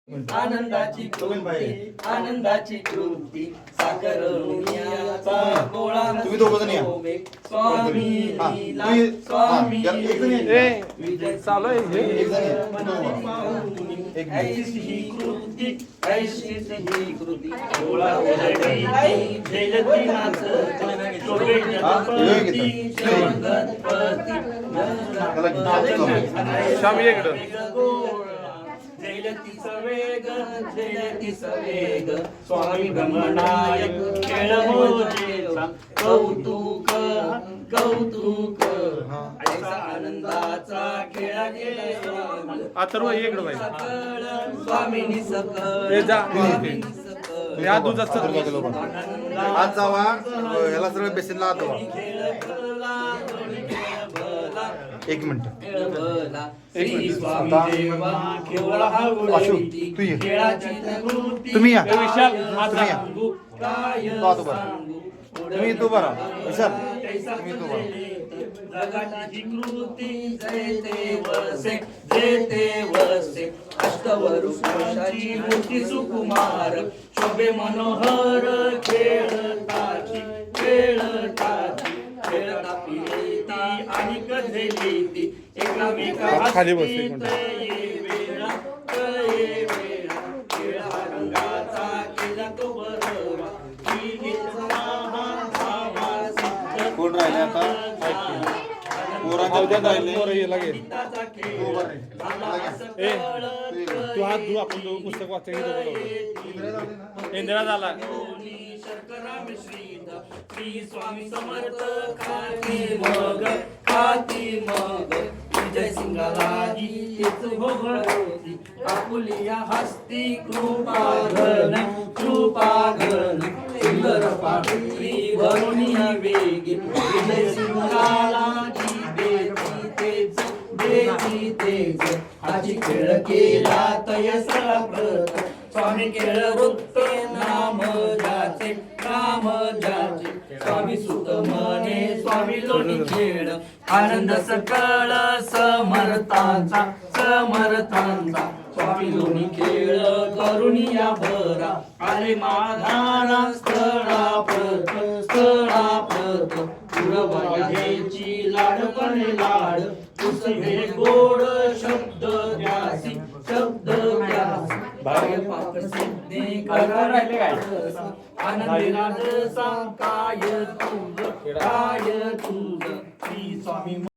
आनंदाची कृती साखरवण्याचा गोळा तुम्ही दोघं जण या. स्वामी लीला स्वामी विजय चालू आहे एक जण एक ऐशी ही कृती ऐशीच ही कृती गोळा उलटी जयतीनाथ शोभे जगपती श्याम ये इकडं. जयती सवेग स्वामी ब्रह्मनायक खेळ मोजेचा कौतुक कौतुक ऐसा आनंदाचा खेळ गेला अथर्व ये इकडं बाई. स्वामीनी सकळ ये जा. स्वामीनी सकळ या दुधाचं आज जावा याला सरळ बेसिनला आत जावा. एक मिनिट तुम्ही या विशाल तुम्ही या तुम्ही तू बरा विशाल तुम्ही तू बरा जगाची कृती जयते वसे अष्टवरुषाची मूर्ती सुकुमार शोभे मनोहर खेळताची खेळता पिलेती आणि कधेलीती एकामेका खाली बस एक मिनिट. वेळा खेळ रंगाचा केला तो बरोबर कोण राहिले आता पोरांच्या राहिले ए तू हात धु आपण दोघं पुस्तक वाचायला इंदिरा झाला श्री स्वामी समर्थ खाती मग विजय सिंगालाही हेच भोगळती आपुलिया हस्ती कृपाघन सुंदर पाठी वरुणी वेगी विजय सिंगालाही देती तेज आजी खेळ केला तयसळा प्रत स्वामी खेळ वृत्त नाम जाचे स्वामी सुत मने स्वामी लोणी खेळ आनंद सकळ समर्थांचा स्वामी लोणी खेळ करुणिया भरा आले माधारा स्थळाप्रत पुरवायाची लाडपणे लाड पुसवे गोड शब्द द्यासी भाग्य पाप सिद्धी आनंदी राजसा काय तुझ श्री स्वामी